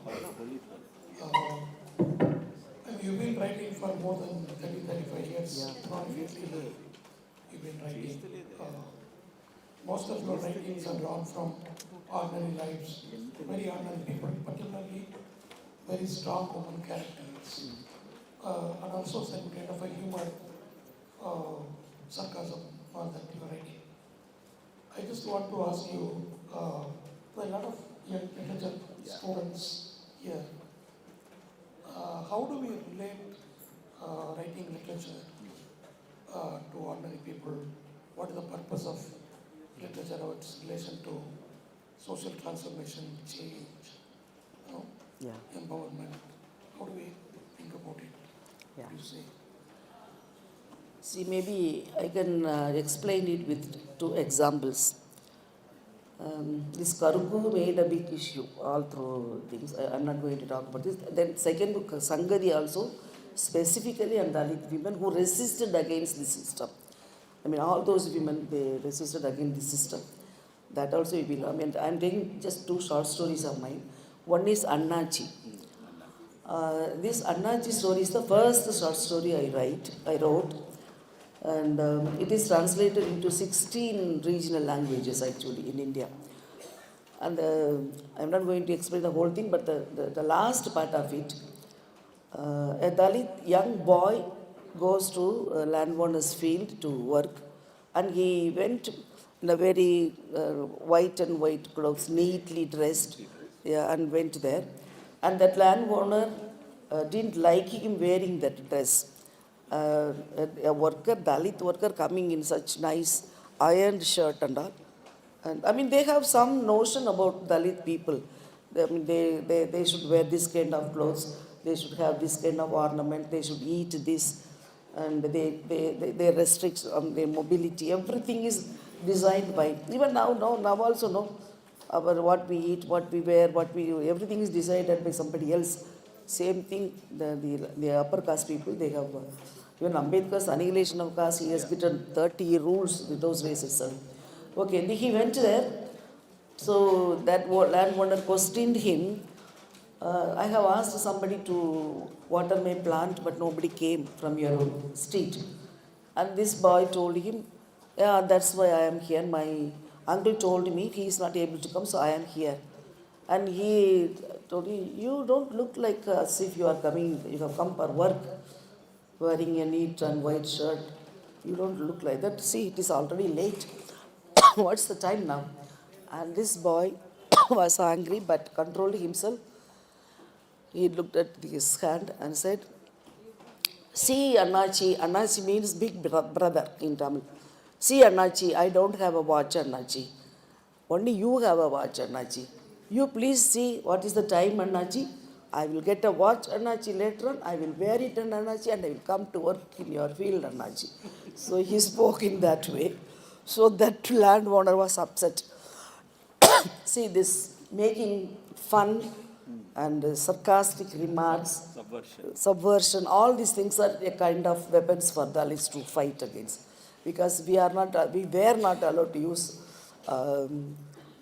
you've been writing for more than 35 years. Chronically, you've been writing. Most of your writings are drawn from ordinary lives, very ordinary people, particularly very strong woman characters, and also some kind of a humor, sarcasm, all that you are writing. I just want to ask you, there are a lot of young literature students here. How do we relate writing literature to ordinary people? What is the purpose of literature or its relation to social transformation, change, empowerment? How do we think about it? Yeah. What do you say? See, maybe I can explain it with 2 examples. This Karuku made a big issue all through things. I'm not going to talk about this. Then second book, Sangari also, specifically on Dalit women who resisted against the system. I mean, all those women, they resisted against the system. That also will be, I mean, I'm taking just 2 short stories of mine. One is Annachi. This Annachi story is the first short story I wrote. And it is translated into 16 regional languages actually in India. And I'm not going to explain the whole thing, but the last part of it, a Dalit young boy goes to a landowner's field to work, and he went in a very white clothes, neatly dressed, and went there. And that landowner didn't like him wearing that dress. A worker, Dalit worker, coming in such nice ironed shirt and all. And I mean, they have some notion about Dalit people. I mean, they should wear this kind of clothes, they should have this kind of ornament, they should eat this, and they restrict their mobility. Everything is designed by, even now also, no, what we eat, what we wear, everything is decided by somebody else. Same thing, the upper caste people, they have, even Ambedkar's annihilation of caste, he has given 30 rules with those ways itself. Okay, he went there, so that landowner questioned him. I have asked somebody to water my plant, but nobody came from your street. And this boy told him, yeah, that's why I am here. My uncle told me he is not able to come, so I am here. And he told me, you don't look like as if you have come for work, wearing a neat and white shirt. You don't look like that. See, it is already late. What's the time now? And this boy was angry but controlled himself. He looked at his hand and said, "See, Annachi." Annachi means big brother in Tamil. "See, Annachi, I don't have a watch, Annachi. Only you have a watch, Annachi. You please see what is the time, Annachi. I will get a watch, Annachi, later on. I will wear it, Annachi, and I will come to work in your field, Annachi." So he spoke in that way. So that landowner was upset. See, this making fun and sarcastic remarks, subversion, all these things are a kind of weapons for Dalits to fight against. Because we were not allowed to use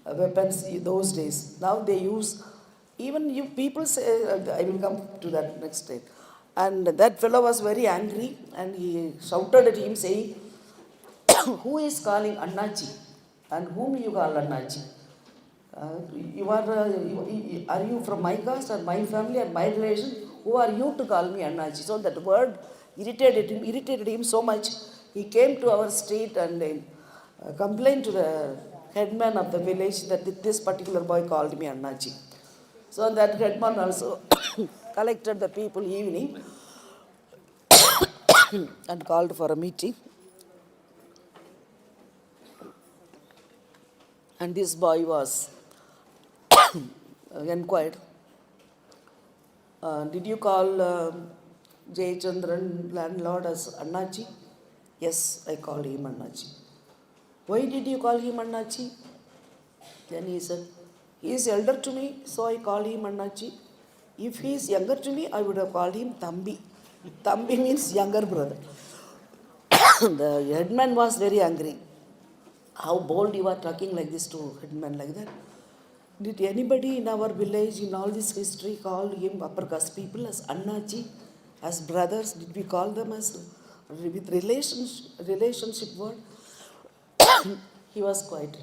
weapons in those days. Now they use, even you people say, I will come to that next day. And that fellow was very angry and he shouted at him saying, "Who is calling Annachi? And whom you call Annachi? Are you from my caste or my family or my relation? Who are you to call me Annachi?" So that word irritated him so much. He came to our street and complained to the headman of the village that this particular boy called me Annachi. So that headman also collected the people evening and called for a meeting. And this boy was inquired, "Did you call Jayachandran landlord as Annachi?" "Yes, I called him Annachi." "Why did you call him Annachi?" Then he said, "He is elder to me, so I call him Annachi. If he is younger to me, I would have called him Thambi." Thambi means younger brother. The headman was very angry. "How bold you are talking like this to headman like that. Did anybody in our village in all this history call him upper caste people as Annachi, as brothers? Did we call them as with relationship word?" He was quiet.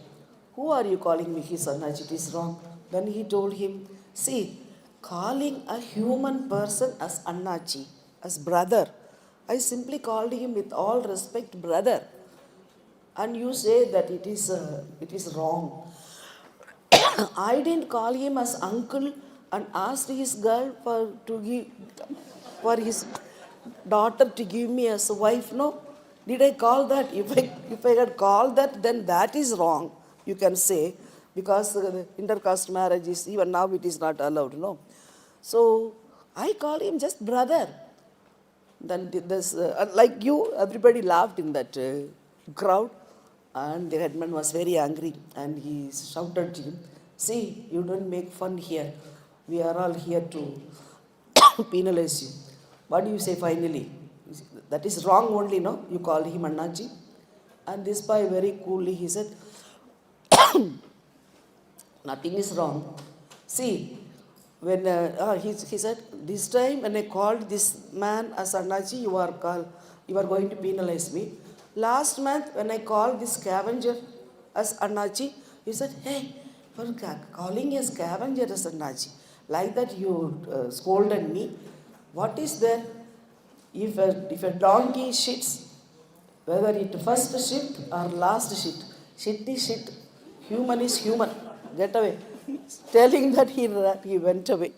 "Who are you calling me his Annachi? It is wrong." Then he told him, "See, calling a human person as Annachi, as brother, I simply called him with all respect brother. And you say that it is wrong. I didn't call him as uncle and asked his girl for his daughter to give me as a wife. No. Did I call that? If I had called that, then that is wrong, you can say, because intercaste marriage is, even now it is not allowed, no. So I call him just brother." Then this, like you, everybody laughed in that crowd. And the headman was very angry and he shouted to him, "See, you don't make fun here. We are all here to penalize you. What do you say finally? That is wrong only, no? You call him Annachi." And this boy very coolly, he said, "Nothing is wrong. See, when he said, this time when I called this man as Annachi, you are going to penalize me. Last month when I called this scavenger as Annachi, he said, hey, for calling a scavenger as Annachi, like that you scolded me. What is there? If a donkey shits, whether it first shit or last shit is shit. Human is human. Get away." Telling that he went away.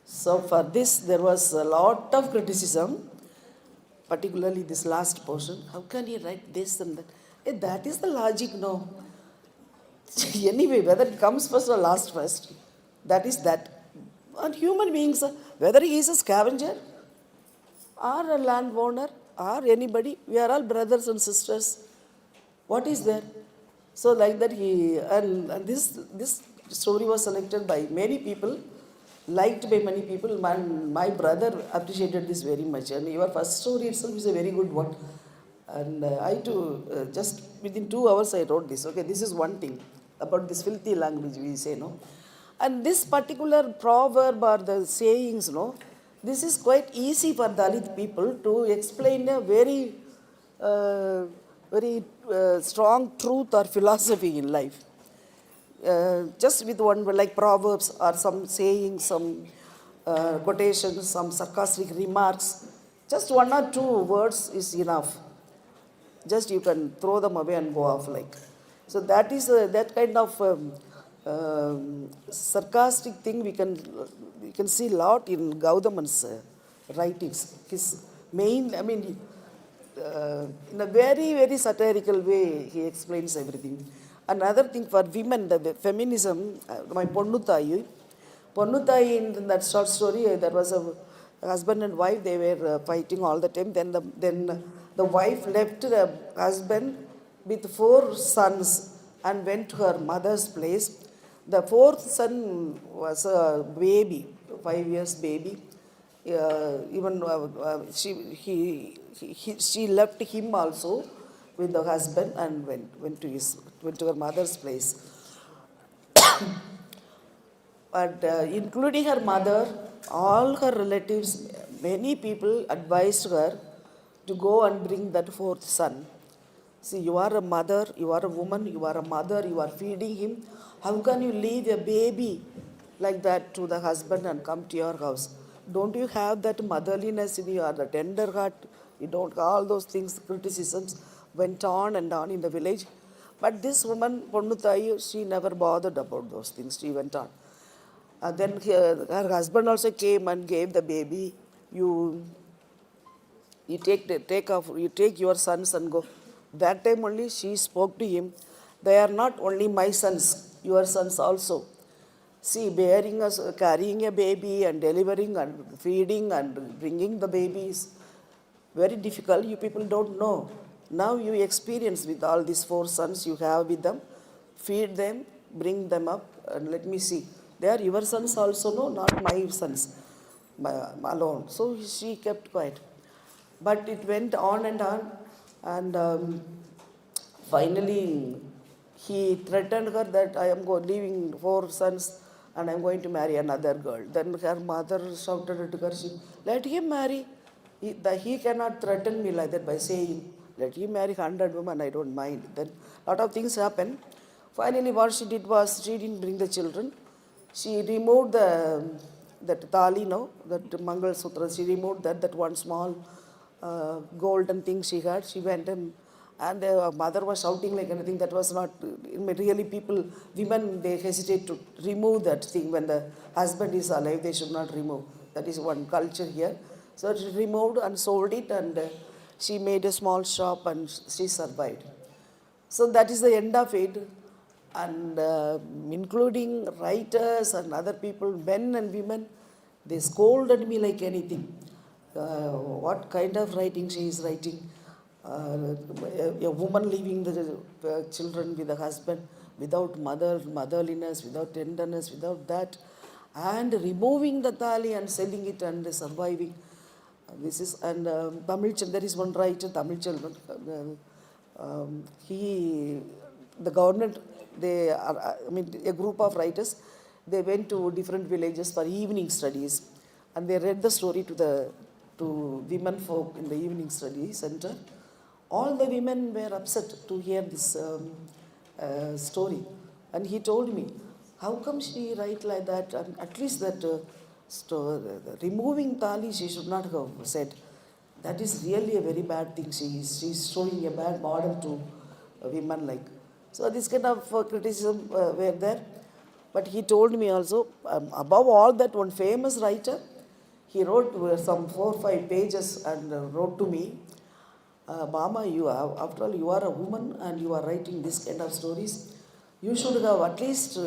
So for this there was a lot of criticism, particularly this last portion. How can he write this and that? That is the logic, no. Anyway, whether it comes first or last first, that is that. And human beings, whether he is a scavenger or a landowner or anybody, we are all brothers and sisters. What is there? So like that and this story was selected by many people, liked by many people. My brother appreciated this very much. And your first story itself is a very good one. And I too, just within 2 hours I wrote this. Okay, this is one thing about this filthy language we say, no. And this particular proverb or the sayings, no, this is quite easy for Dalit people to explain a very strong truth or philosophy in life. Just with one word, like proverbs or some sayings, some quotations, some sarcastic remarks, just 1 or 2 words is enough. Just you can throw them away and go off like. So that is that kind of sarcastic thing we can see a lot in Gaudaman's writings. His main, I mean, in a very, very satirical way, he explains everything. Another thing for women, the feminism, my Ponnutai in that short story, there was a husband and wife, they were fighting all the time. Then the wife left the husband with 4 sons and went to her mother's place. The 4th son was a baby, 5 years baby. Even she left him also with the husband and went to her mother's place. But including her mother, all her relatives, many people advised her to go and bring that 4th son. See, you are a mother, you are a woman, you are a mother, you are feeding him. How can you leave a baby like that to the husband and come to your house? Don't you have that motherliness in you, or the tender heart? You don't, all those things, criticisms went on and on in the village. But this woman, Ponnutai, she never bothered about those things. She went on. Then her husband also came and gave the baby. You take your sons and go. That time only she spoke to him. They are not only my sons, your sons also. See, carrying a baby and delivering and feeding and bringing the baby is very difficult. You people don't know. Now you experience with all these 4 sons you have with them. Feed them, bring them up, and let me see. They are your sons also, no, not my sons alone. So she kept quiet. But it went on, and finally he threatened her that I am leaving 4 sons and I am going to marry another girl. Then her mother shouted at her, let him marry. He cannot threaten me like that by saying, let him marry 100 women, I don't mind. Then a lot of things happened. Finally what she did was, she didn't bring the children. She removed that tali, no, that Mangal Sutra, she removed that one small golden thing she had. She went and the mother was shouting like anything. That was not, really women, they hesitate to remove that thing. When the husband is alive, they should not remove. That is one culture here. So she removed and sold it, and she made a small shop and she survived. So that is the end of it. And including writers and other people, men and women, they scolded me like anything. What kind of writing she is writing? A woman leaving the children with a husband without motherliness, without tenderness, without that, and removing the tali and selling it and surviving. This is, and there is one writer, Tamil children. The government, a group of writers, they went to different villages for evening studies, and they read the story to women folk in the evening study center. All the women were upset to hear this story, and he told me, how come she write like that? And at least that removing tali she should not have said. That is really a very bad thing. She's showing a bad model to women like. So this kind of criticism were there. But he told me also, above all that, one famous writer, he wrote some 4 or 5 pages and wrote to me, Mama, after all, you are a woman and you are writing this kind of stories. You should have at least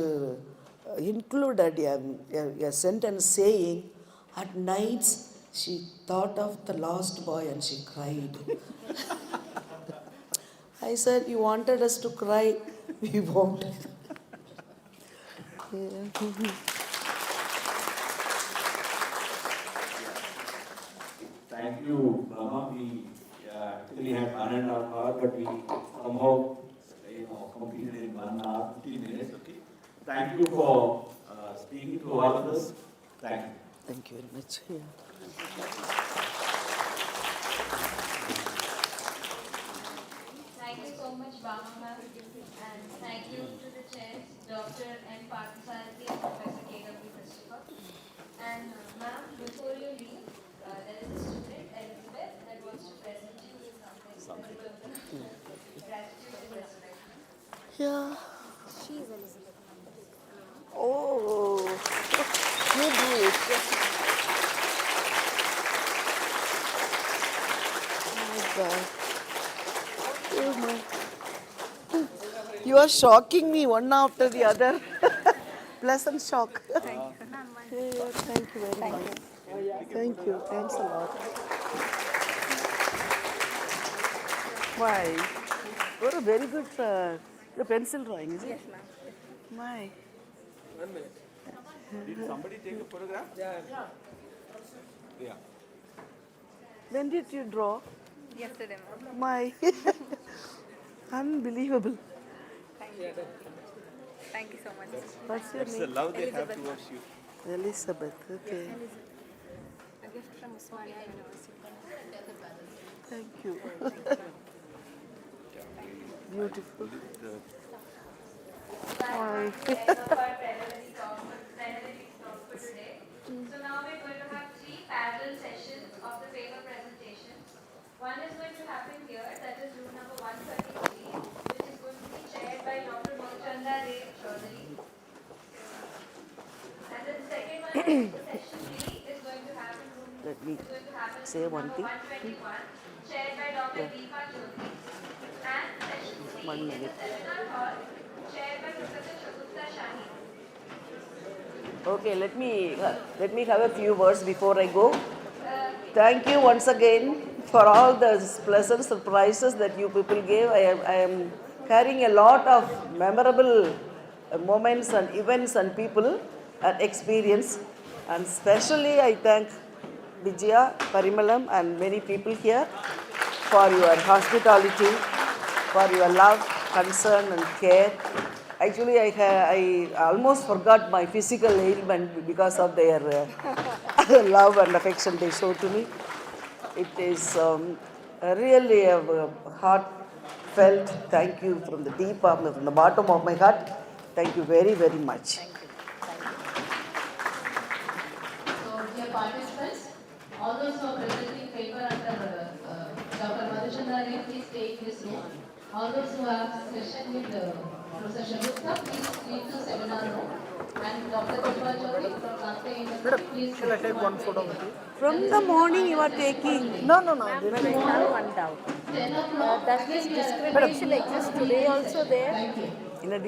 included a sentence saying, at nights she thought of the lost boy and she cried. I said, you wanted us to cry, we won't. Thank you, Brahma. We actually had 1.5 hours, but we somehow completed in 1 hour, 15 minutes. Okay. Thank you for speaking to all of us. Thank you. Thank you very much. Thank you so much, Bama ma'am, and thank you to the chairs, Dr. M. Parthasarathi and Professor K.W. Christopher. And ma'am, before you leave, there is a student, Elizabeth, that wants to present you with something. Gratitude and resurrection. Yeah. She is Elizabeth. Oh, you do it. Oh my God. Oh my. You are shocking me one after the other. Pleasant shock. Thank you. Thank you very much. Thank you. Thanks a lot. Why? You're a very good the pencil drawing, is it? Yes, ma'am. My. Did somebody take a photograph? Yeah. When did you draw? Yesterday, ma'am. My. Unbelievable. Thank you so much. What's your That's the name? love they have towards you. Elizabeth. Okay. A gift from Osmania University. Thank you. Beautiful. End of our plenary talk for today. So now we're going to have 3 parallel sessions of the paper presentations. One is going to happen here, that is room number 133, which is going to be chaired by Dr. Mochanda Ray Chaudhary. And then the second one is the session 3 is going to happen Let me say room one number thing. 121, chaired by Dr. Deepa Chaudhary. And session 3 1 is the minute. seminar hall, chaired by Professor Shagufta Shahi. Okay, let me have a few words before I go. Thank you once again for all the pleasant surprises that you people gave. I am carrying a lot of memorable moments and events and people and experience. And especially I thank Vijaya, Parimalam and many people here for your hospitality, for your love, concern and care. Actually, I almost forgot my physical ailment because of their love and affection they show to me. It is really a heartfelt thank you from the from the bottom of my heart. Thank you very, very much. So, dear participants, all those who are presenting paper under Dr. Madhuchanda Ray, please stay in this room. All those who have session with Professor Shagufta, please leave the seminar room. And Dr. Deepa Chaudhary from Nagpur University, please Can I take one photo with you? From the morning you are taking. No. Ma'am, I have one doubt. 10 o'clock. Does this discrimination exist today also there? Thank you. In a